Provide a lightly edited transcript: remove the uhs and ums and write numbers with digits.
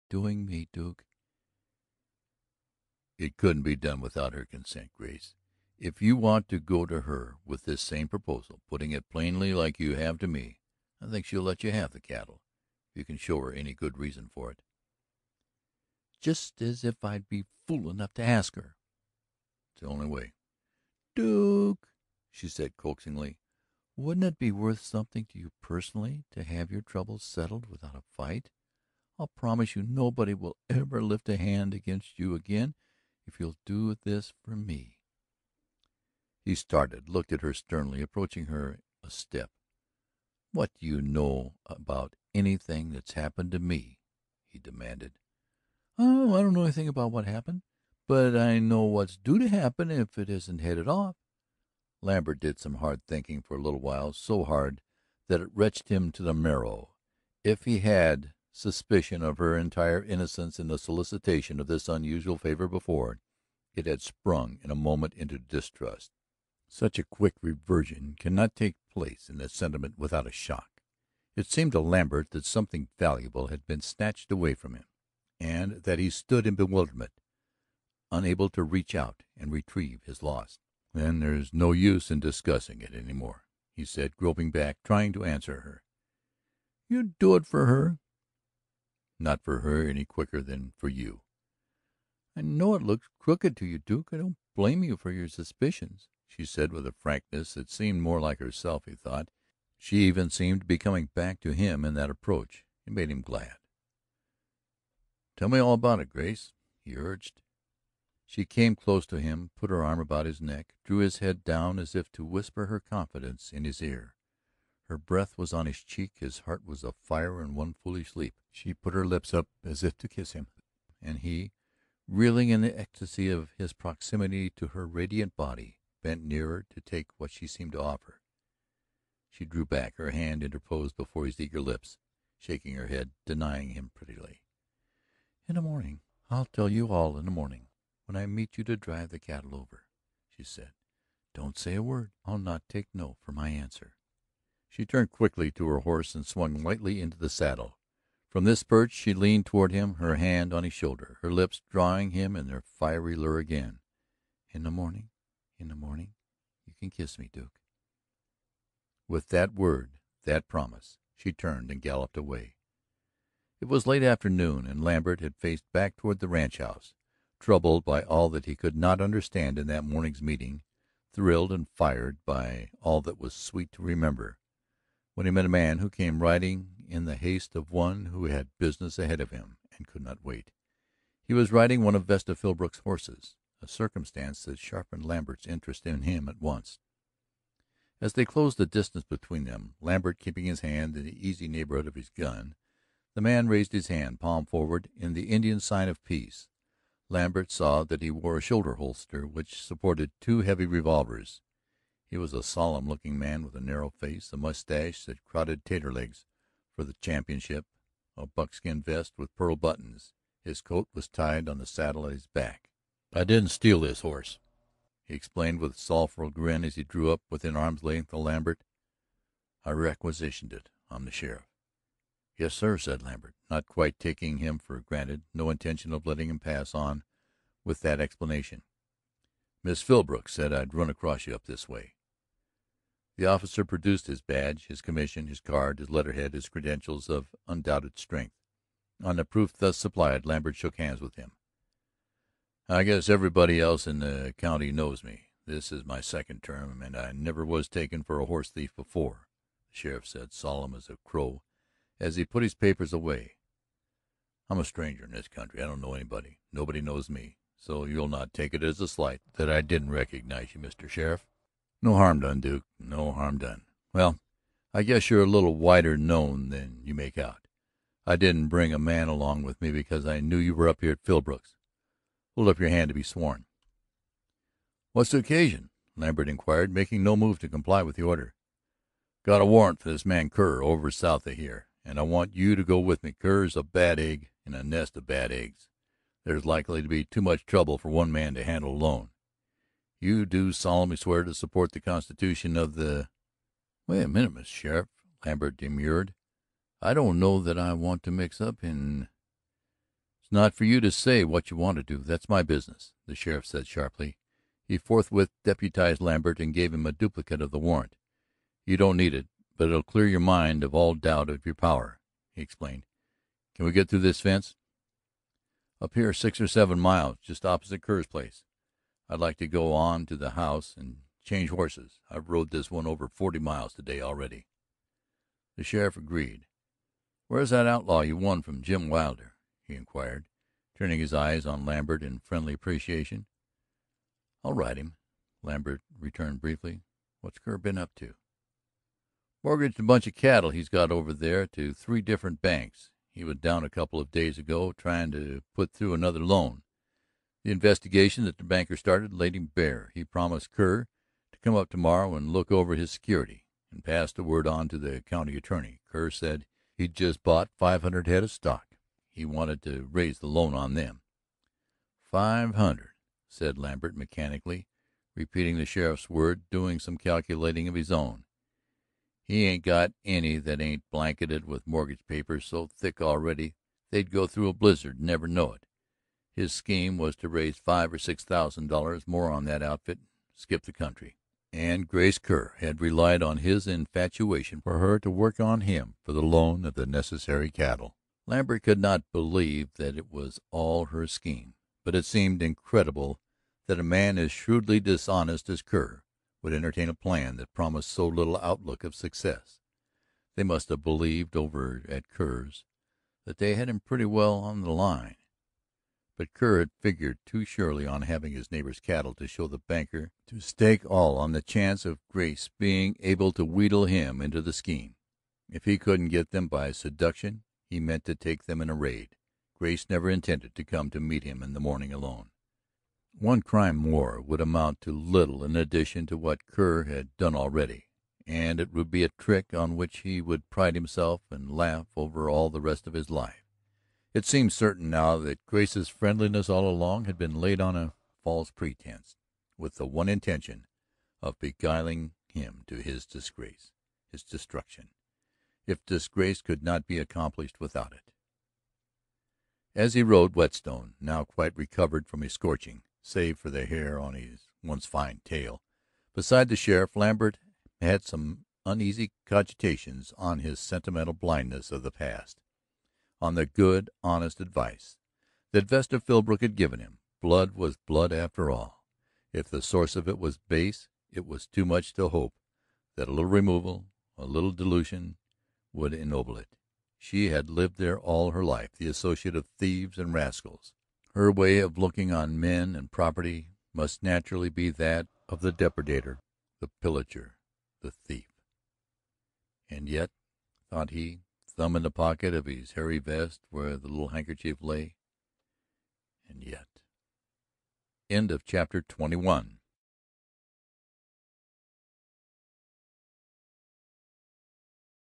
doing me, Duke?" "It couldn't be done without her consent, Grace. If you want to go to her with this same proposal, putting it plainly like you have to me, I think she'll let you have the cattle, if you can show her any good reason for it." "Just as if I'd be fool enough to ask her." "It's the only way." "Duke," she said coaxingly, "wouldn't it be worth something to you personally to have your troubles settled without a fight? I'll promise you nobody will ever lift a hand against you again if you'll do this for me." He started, looked at her sternly, approaching her a step. "What do you know about anything that's happened to me?" he demanded. "Oh, I don't know anything about what happened, but I know what's due to happen if it isn't headed off." Lambert did some hard thinking for a little while, so hard that it wrenched him to the marrow. If he had suspicion of her entire innocence in the solicitation of this unusual favor before, it had sprung in a moment into distrust. Such a quick reversion cannot take place in the sentiment without a shock. It seemed to Lambert that something valuable had been snatched away from him, and that he stood in bewilderment, unable to reach out and retrieve his loss. "Then there's no use in discussing it any more," he said, groping back, trying to answer her. "You'd do it for her?" "Not for her any quicker than for you." "I know it looks crooked to you, Duke. I don't blame you for your suspicions," she said with a frankness that seemed more like herself, he thought. She even seemed to be coming back to him in that approach. It made him glad. "Tell me all about it, Grace," he urged. She came close to him, put her arm about his neck, drew his head down as if to whisper her confidence in his ear. Her breath was on his cheek, his heart was afire in one foolish leap. She put her lips up as if to kiss him, and he, reeling in the ecstasy of his proximity to her radiant body, bent nearer to take what she seemed to offer. She drew back, her hand interposed before his eager lips, shaking her head, denying him prettily. "In the morning. I'll tell you all in the morning, when I meet you to drive the cattle over," she said. "Don't say a word. I'll not take no for my answer." She turned quickly to her horse and swung lightly into the saddle. From this perch she leaned toward him, her hand on his shoulder, her lips drawing him in their fiery lure again. In the morning, you can kiss me, Duke." With that word, that promise, she turned and galloped away. It was late afternoon, and Lambert had faced back toward the ranch house, troubled by all that he could not understand in that morning's meeting, thrilled and fired by all that was sweet to remember, when he met a man who came riding in the haste of one who had business ahead of him and could not wait. He was riding one of Vesta Philbrook's horses, a circumstance that sharpened Lambert's interest in him at once. As they closed the distance between them, Lambert keeping his hand in the easy neighborhood of his gun, the man raised his hand, palm forward, in the Indian sign of peace. Lambert saw that he wore a shoulder holster which supported two heavy revolvers. He was a solemn-looking man with a narrow face, a mustache that crowded Taterleg's for the championship, a buckskin vest with pearl buttons. His coat was tied on the saddle at his back. "I didn't steal this horse," he explained with a sorrowful grin as he drew up within arm's length of Lambert. "I requisitioned it. I'm the sheriff." "Yes, sir," said Lambert, not quite taking him for granted, no intention of letting him pass on with that explanation. "Miss Philbrook said I'd run across you up this way." The officer produced his badge, his commission, his card, his letterhead, his credentials of undoubted strength. On the proof thus supplied, Lambert shook hands with him. "I guess everybody else in the county knows me. This is my second term, and I never was taken for a horse thief before," the sheriff said, solemn as a crow, as he put his papers away. "I'm a stranger in this country. I don't know anybody. Nobody knows me, so you'll not take it as a slight that I didn't recognize you, Mr. Sheriff. No harm done, Duke, no harm done. Well, I guess you're a little wider known than you make out. I didn't bring a man along with me because I knew you were up here at Philbrook's. Hold up your hand to be sworn." "What's the occasion?" Lambert inquired, making no move to comply with the order. "Got a warrant for this man Kerr over south of here, and I want you to go with me. Kerr's a bad egg in a nest of bad eggs. There's likely to be too much trouble for one man to handle alone. You do solemnly swear to support the Constitution of the—" "Wait a minute, Mr. Sheriff," Lambert demurred. "I don't know that I want to mix up in—" "It's not for you to say what you want to do. That's my business," the sheriff said sharply. He forthwith deputized Lambert and gave him a duplicate of the warrant. "You don't need it, but it'll clear your mind of all doubt of your power," he explained. "Can we get through this fence?" "Up here 6 or 7 miles, just opposite Kerr's place. I'd like to go on to the house and change horses. I've rode this one over 40 miles today already." The sheriff agreed. "Where's that outlaw you won from Jim Wilder?" he inquired, turning his eyes on Lambert in friendly appreciation. "I'll ride him," Lambert returned briefly. "What's Kerr been up to?" "Mortgaged a bunch of cattle he's got over there to 3 different banks. He was down a couple of days ago trying to put through another loan. The investigation that the banker started laid him bare. He promised Kerr to come up tomorrow and look over his security, and passed the word on to the county attorney. Kerr said he'd just bought 500 head of stock. He wanted to raise the loan on them." "500," said Lambert mechanically, repeating the sheriff's word, doing some calculating of his own. "He ain't got any that ain't blanketed with mortgage papers so thick already they'd go through a blizzard and never know it. His scheme was to raise $5,000 or $6,000 more on that outfit and skip the country. And Grace Kerr had relied on his infatuation for her to work on him for the loan of the necessary cattle." Lambert could not believe that it was all her scheme, but it seemed incredible that a man as shrewdly dishonest as Kerr would entertain a plan that promised so little outlook of success. They must have believed over at Kerr's that they had him pretty well on the line. But Kerr had figured too surely on having his neighbor's cattle to show the banker to stake all on the chance of Grace being able to wheedle him into the scheme. If he couldn't get them by seduction, he meant to take them in a raid. Grace never intended to come to meet him in the morning alone. One crime more would amount to little in addition to what Kerr had done already, and it would be a trick on which he would pride himself and laugh over all the rest of his life. It seemed certain now that Grace's friendliness all along had been laid on a false pretense, with the one intention of beguiling him to his disgrace, his destruction, if disgrace could not be accomplished without it. As he rode Whetstone, now quite recovered from his scorching, save for the hair on his once fine tail, beside the sheriff, Lambert had some uneasy cogitations on his sentimental blindness of the past, on the good, honest advice that Vesta Philbrook had given him. Blood was blood after all. If the source of it was base, it was too much to hope that a little removal, a little dilution, would ennoble it. She had lived there all her life, the associate of thieves and rascals. Her way of looking on men and property must naturally be that of the depredator, the pillager, the thief. And yet, thought he, thumb in the pocket of his hairy vest where the little handkerchief lay, and yet. End of chapter 21.